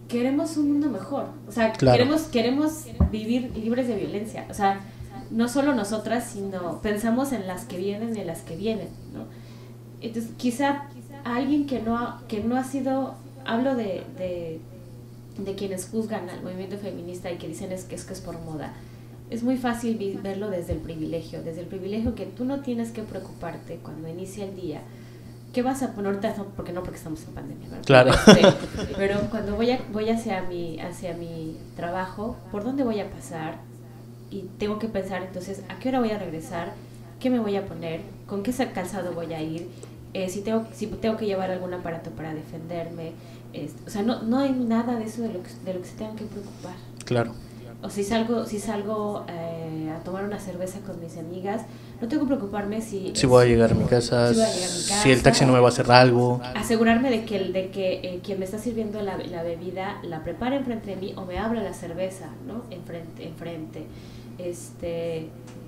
queremos un mundo mejor, o sea, Claro. queremos vivir libres de violencia, o sea, no solo nosotras, sino pensamos en las que vienen y en las que vienen, ¿no? Entonces, quizá a alguien que no ha sido, hablo de quienes juzgan al movimiento feminista y que dicen que es por moda. Es muy fácil verlo desde el privilegio que tú no tienes que preocuparte cuando inicia el día. ¿Qué vas a ponerte? Porque estamos en pandemia, ¿verdad? Claro. Pero cuando voy hacia mi trabajo, ¿por dónde voy a pasar? Y tengo que pensar entonces, ¿a qué hora voy a regresar? ¿Qué me voy a poner? ¿Con qué calzado voy a ir? Si tengo que llevar algún aparato para defenderme. O sea, no hay nada de eso de lo que se tengan que preocupar. Claro. O si salgo a tomar tomar una cerveza con mis amigas, no tengo que preocuparme si voy a llegar a mi casa, si el taxi no me va a hacer algo. Asegurarme de que quien me está sirviendo la bebida la prepare enfrente de mí o me abra la cerveza, ¿no? Enfrente.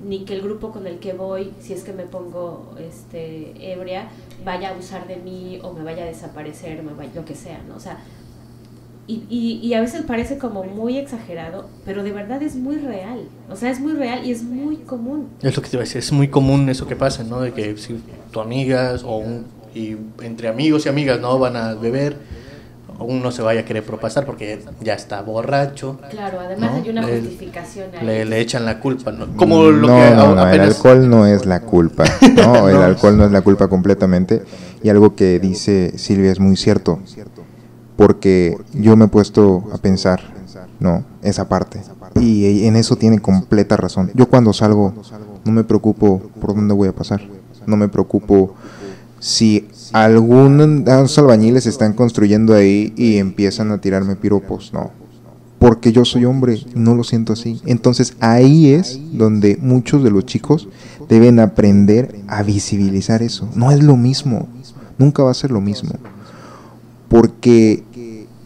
Ni que el grupo con el que voy, si es que me pongo ebria, vaya a abusar de mí o me vaya a desaparecer, lo que sea, ¿no? O sea, y a veces parece como muy exagerado, pero de verdad es muy real. O sea, es muy real y es muy común. Es lo que te iba a decir, es muy común eso que pasa, ¿no? De que si tu amigas y entre amigos y amigas, ¿no? Van a beber, uno se vaya a querer propasar porque ya está borracho. Claro, además, ¿no? Hay una justificación ahí. Le echan la culpa, ¿no? Como lo no, que apenas... el alcohol no es la culpa, ¿no? El alcohol no es la culpa completamente. Y algo que dice Silvia es muy cierto, porque yo me he puesto a pensar, ¿no? Esa parte. Y en eso tiene completa razón. Yo cuando salgo no me preocupo por dónde voy a pasar. No me preocupo si algunos albañiles están construyendo ahí y empiezan a tirarme piropos. No. Porque yo soy hombre y no lo siento así. Entonces ahí es donde muchos de los chicos deben aprender a visibilizar eso. No es lo mismo. Nunca va a ser lo mismo. Porque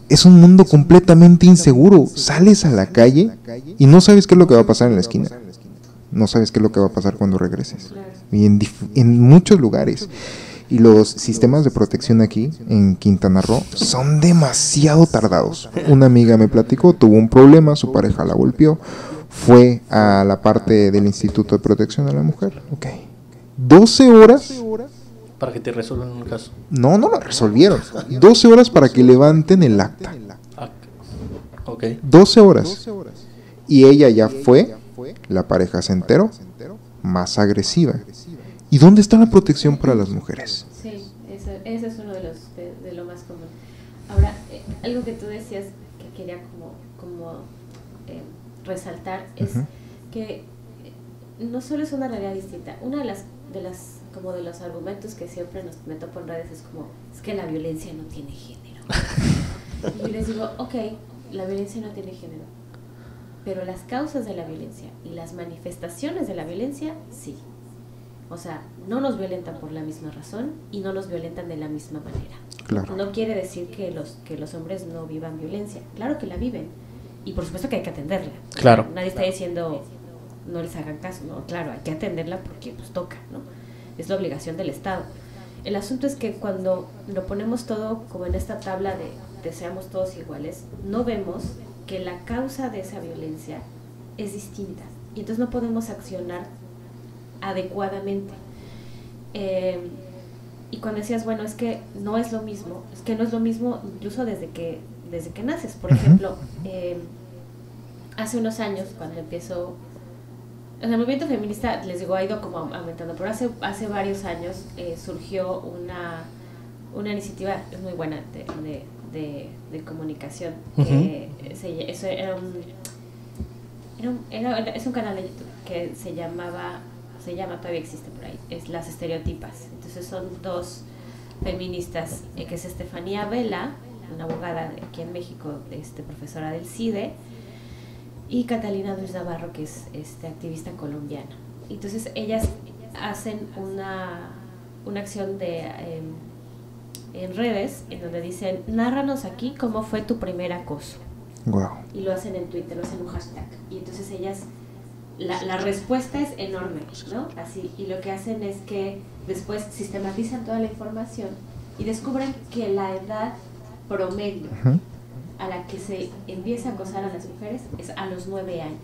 es un mundo completamente inseguro. Sales a la calle y no sabes qué es lo que va a pasar en la esquina. No sabes qué es lo que va a pasar cuando regreses. Y en muchos lugares. Y los sistemas de protección aquí, en Quintana Roo, son demasiado tardados. Una amiga me platicó, tuvo un problema, su pareja la golpeó, fue a la parte del Instituto de Protección a la Mujer. 12 horas... para que te resuelvan un caso. No lo resolvieron. 12 horas para que levanten el acta. 12 horas. Y ella ya fue, la pareja se enteró, más agresiva. ¿Y dónde está la protección para las mujeres? Sí, ese es uno de lo más común. Ahora, algo que tú decías que quería como resaltar es que no solo es una realidad distinta. Una de las como de los argumentos que siempre me topo en redes es como, es que la violencia no tiene género. Y yo les digo, ok, la violencia no tiene género, pero las causas de la violencia y las manifestaciones de la violencia, sí. O sea, no nos violentan por la misma razón y no nos violentan de la misma manera. Claro. No quiere decir que los hombres no vivan violencia. Claro que la viven. Y por supuesto que hay que atenderla. Claro. Nadie está diciendo no les hagan caso. No, claro, hay que atenderla porque pues toca, ¿no? Es la obligación del Estado. El asunto es que cuando lo ponemos todo como en esta tabla de seamos todos iguales, no vemos que la causa de esa violencia es distinta. Y entonces no podemos accionar adecuadamente. Y cuando decías, bueno, es que no es lo mismo, incluso desde que naces. Por ejemplo, hace unos años, cuando empezó el movimiento feminista, les digo, ha ido como aumentando, pero hace varios años surgió una iniciativa muy buena de comunicación. Eso es un canal de YouTube que se llama, todavía existe por ahí, es Las Estereotipas. Entonces son dos feministas, que es Estefanía Vela, una abogada aquí en México, profesora del CIDE, y Catalina Luis Navarro, que es activista colombiana. Entonces ellas hacen una acción en redes en donde dicen, nárranos aquí cómo fue tu primer acoso. Wow. Y lo hacen en Twitter, lo hacen un hashtag. Y entonces ellas, la respuesta es enorme, ¿no? Así, y lo que hacen es que después sistematizan toda la información y descubren que la edad promedio a la que se empieza a acosar a las mujeres es a los 9 años.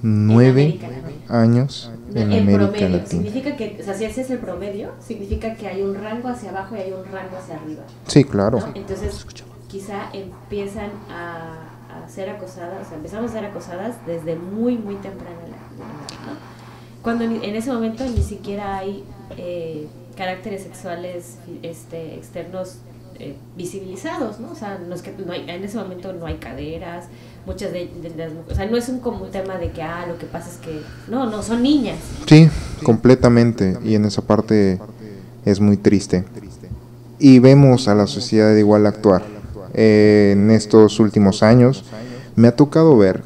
9 años en América promedio. Latina. Significa que, o sea, si ese es el promedio, significa que hay un rango hacia abajo y hay un rango hacia arriba. Sí, claro. ¿No? Entonces, quizá empiezan a ser acosadas, o sea, empezamos a ser acosadas desde muy, muy temprana edad, ¿no? Cuando en ese momento ni siquiera hay caracteres sexuales externos visibilizados, ¿no? O sea, en ese momento no hay caderas, muchas de las mujeres, o sea, no es como un tema de que, lo que pasa es que, no, son niñas. Sí, completamente, y en esa parte es muy triste. Y vemos a la sociedad igual actuar. En estos últimos años me ha tocado ver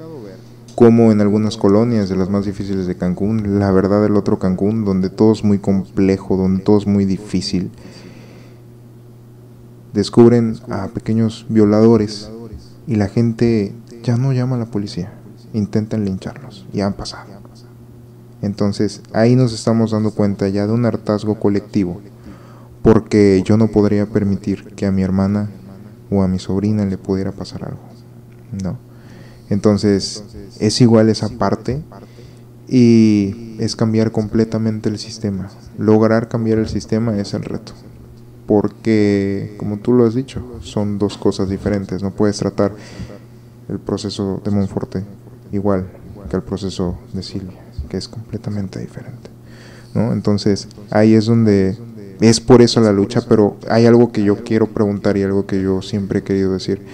como en algunas colonias de las más difíciles de Cancún, la verdad el otro Cancún, donde todo es muy complejo, donde todo es muy difícil, descubren a pequeños violadores y la gente ya no llama a la policía, intentan lincharlos y han pasado. Entonces ahí nos estamos dando cuenta ya de un hartazgo colectivo, porque yo no podría permitir que a mi hermana o a mi sobrina le pudiera pasar algo, ¿no? Entonces es igual esa parte, y es cambiar completamente el sistema. Lograr cambiar el sistema es el reto, porque como tú lo has dicho, son dos cosas diferentes. No puedes tratar el proceso de Monforte igual que el proceso de Silvia, que es completamente diferente, ¿no? Entonces ahí es donde es por eso la lucha. Pero hay algo que yo quiero preguntar y algo que yo siempre he querido decir.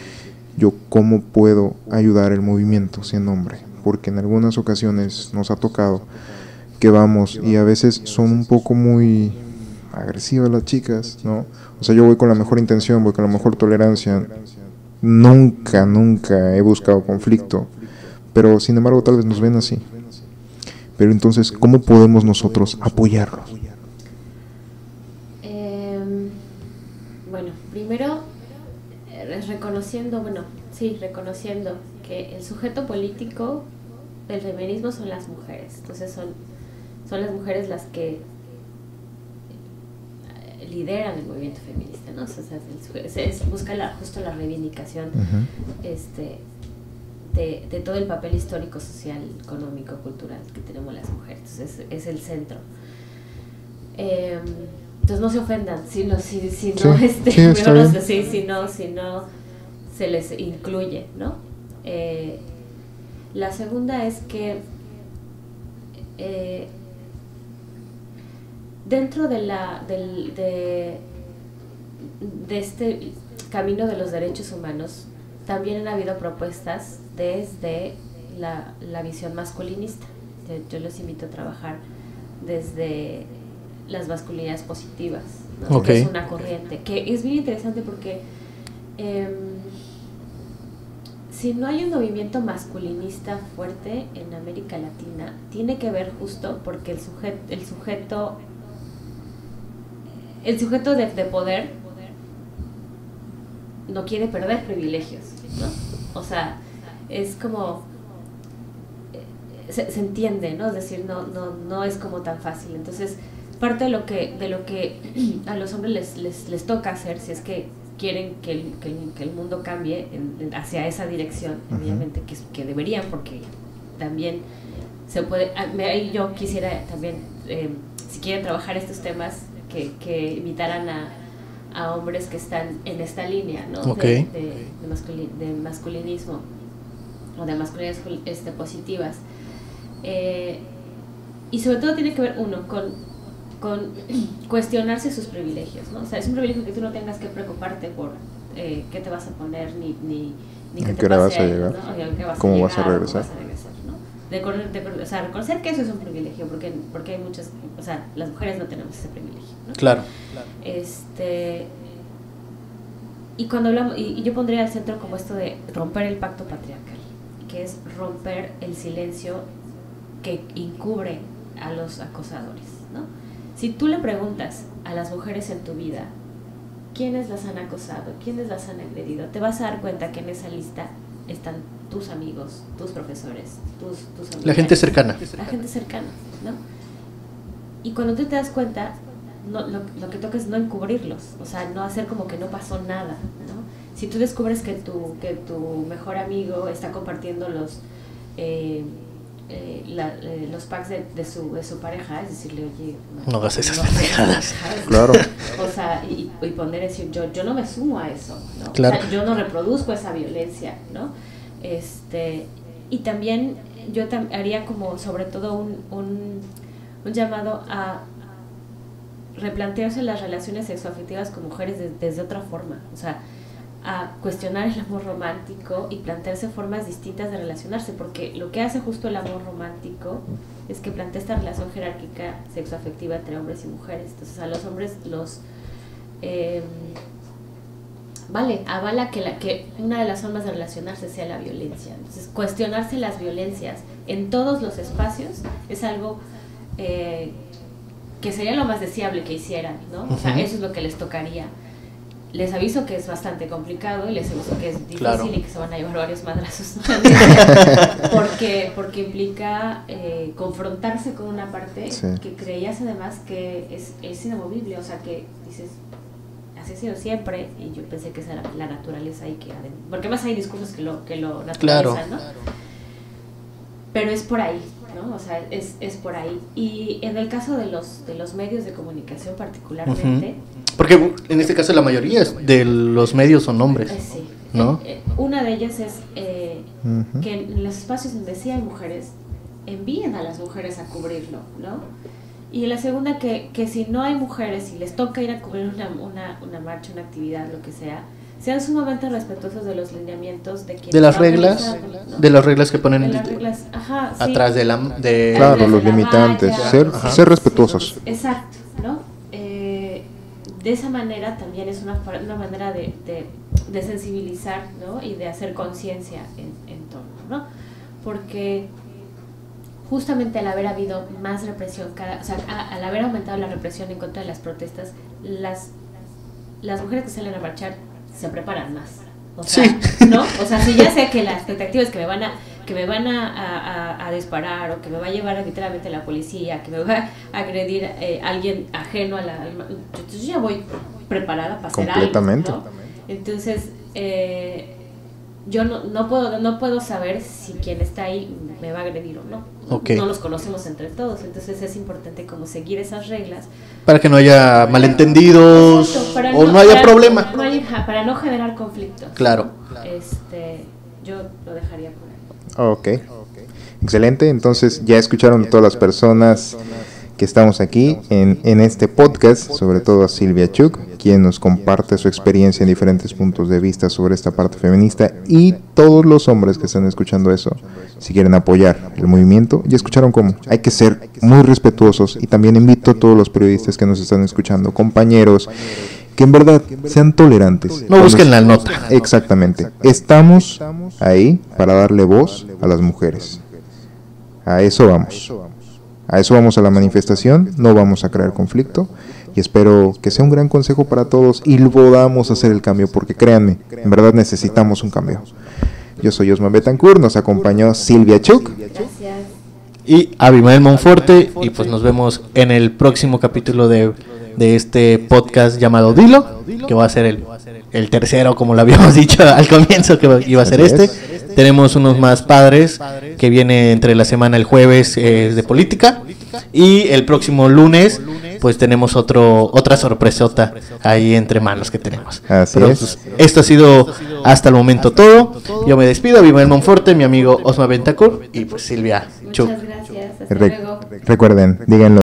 Yo, ¿cómo puedo ayudar el movimiento siendo hombre? Porque en algunas ocasiones nos ha tocado que vamos y a veces son un poco muy agresivas las chicas, ¿no? O sea, yo voy con la mejor intención, voy con la mejor tolerancia. Nunca he buscado conflicto, pero sin embargo tal vez nos ven así. Pero entonces, ¿cómo podemos nosotros apoyarlos? Bueno, primero reconociendo que el sujeto político del feminismo son las mujeres. Entonces son las mujeres las que lideran el movimiento feminista, ¿no? O sea, busca justo la reivindicación de todo el papel histórico, social, económico, cultural que tenemos las mujeres. Entonces es el centro. Entonces no se ofendan si no se les incluye, ¿no? La segunda es que dentro de este camino de los derechos humanos también han habido propuestas desde la visión masculinista. Yo les invito a trabajar desde las masculinidades positivas, ¿no? Okay. Es una corriente que es bien interesante porque si no hay un movimiento masculinista fuerte en América Latina, tiene que ver justo porque el sujeto de poder no quiere perder privilegios, ¿no? O sea, es como se entiende, ¿no? Es decir, no es como tan fácil. Entonces parte de lo que a los hombres les toca hacer, si es que quieren que el mundo cambie hacia esa dirección, obviamente que deberían, porque también se puede. Yo quisiera también, si quieren trabajar estos temas, que invitaran a hombres que están en esta línea, ¿no? Okay. de masculinismo o de masculinidades positivas, y sobre todo tiene que ver con cuestionarse sus privilegios, ¿no? O sea, es un privilegio que tú no tengas que preocuparte por qué te vas a poner, ni qué te vas a llegar, ¿no? ¿Cómo vas a regresar? ¿no? O sea, reconocer que eso es un privilegio, porque hay muchas, o sea, las mujeres no tenemos ese privilegio, ¿no? Claro. Y cuando hablamos, y yo pondría al centro como esto de romper el pacto patriarcal, que es romper el silencio que encubre a los acosadores, ¿no? Si tú le preguntas a las mujeres en tu vida quiénes las han acosado, quiénes las han agredido, te vas a dar cuenta que en esa lista están tus amigos, tus profesores, tus amigos. La gente cercana. La gente cercana, ¿no? Y cuando tú te das cuenta, lo que toca es no encubrirlos, o sea, no hacer como que no pasó nada, ¿no? Si tú descubres que tu mejor amigo está compartiendo los packs de su pareja, es decirle, oye, no hagas esas pendejadas. Claro. O sea, y poner decir, yo no me sumo a eso, ¿no? Claro. O sea, yo no reproduzco esa violencia, ¿no? Y también yo haría como sobre todo un llamado a replantearse las relaciones sexoafectivas con mujeres desde otra forma, o sea, a cuestionar el amor romántico y plantearse formas distintas de relacionarse, porque lo que hace justo el amor romántico es que plantea esta relación jerárquica sexoafectiva entre hombres y mujeres. Entonces a los hombres vale, avala que una de las formas de relacionarse sea la violencia. Entonces, cuestionarse las violencias en todos los espacios es algo que sería lo más deseable que hicieran, ¿no? O sea, eso es lo que les tocaría. Les aviso que es bastante complicado y les aviso que es difícil, claro, y que se van a llevar varios madrazos porque implica confrontarse con una parte, sí, que creías además que es inamovible, o sea, que dices, así ha sido siempre, y yo pensé que esa era la naturaleza y que porque más hay discursos que lo naturalizan, claro, ¿no? Pero es por ahí, ¿no? O sea, es por ahí. Y en el caso de los medios de comunicación particularmente, porque en este caso la mayoría de los medios son hombres, sí, ¿no? Una de ellas es que en los espacios donde sí hay mujeres, envíen a las mujeres a cubrirlo, ¿no? Y la segunda, que si no hay mujeres y les toca ir a cubrir una marcha, una actividad, lo que sea, sean sumamente respetuosos de los lineamientos de quienes de las reglas, ¿no? De las reglas que ponen ajá, sí, atrás de claro, los limitantes, ser respetuosos. Exacto, ¿no? De esa manera también es una manera de sensibilizar, ¿no? Y de hacer conciencia en torno, ¿no? Porque justamente al haber habido más represión, al haber aumentado la represión en contra de las protestas, las mujeres que salen a marchar se preparan más. O sea, sí, ¿no? O sea, si ya sé que la expectativa es que me van a disparar, o que me va a llevar literalmente la policía, que me va a agredir alguien ajeno entonces yo ya voy preparada para hacer algo, ¿no? Entonces, yo no puedo saber si quien está ahí me va a agredir o no. Okay. No los conocemos entre todos, entonces es importante como seguir esas reglas para que no haya malentendidos. Exacto, no haya problema. Para no generar conflictos. Claro. Yo lo dejaría por ahí. Ok. Excelente, entonces ya escucharon a todas las personas que estamos aquí en este podcast, sobre todo a Silvia Chuk, quien nos comparte su experiencia en diferentes puntos de vista sobre esta parte feminista, y todos los hombres que están escuchando eso, si quieren apoyar el movimiento, ya escucharon cómo. Hay que ser muy respetuosos, y también invito a todos los periodistas que nos están escuchando, compañeros, que en verdad sean tolerantes. No busquen la nota. Exactamente. Estamos ahí para darle voz a las mujeres. A eso vamos. A eso vamos a la manifestación, no vamos a crear conflicto, y espero que sea un gran consejo para todos y podamos hacer el cambio, porque créanme, en verdad necesitamos un cambio. Yo soy Osman Betancourt, nos acompañó Silvia Chuk. Gracias. Y Abimael Monforte, y pues nos vemos en el próximo capítulo de este podcast llamado Dilo, que va a ser el tercero, como lo habíamos dicho al comienzo, que iba a ser este. Tenemos unos más padres que viene entre la semana, el jueves de política, y el próximo lunes pues tenemos otra sorpresota ahí entre manos que tenemos. Así Pero, es. Pues, esto ha sido hasta el momento todo. Yo me despido, Abimael Monforte, mi amigo Osman Betancourt y pues Silvia Chuk. Muchas gracias, hasta luego. Recuerden, díganlo.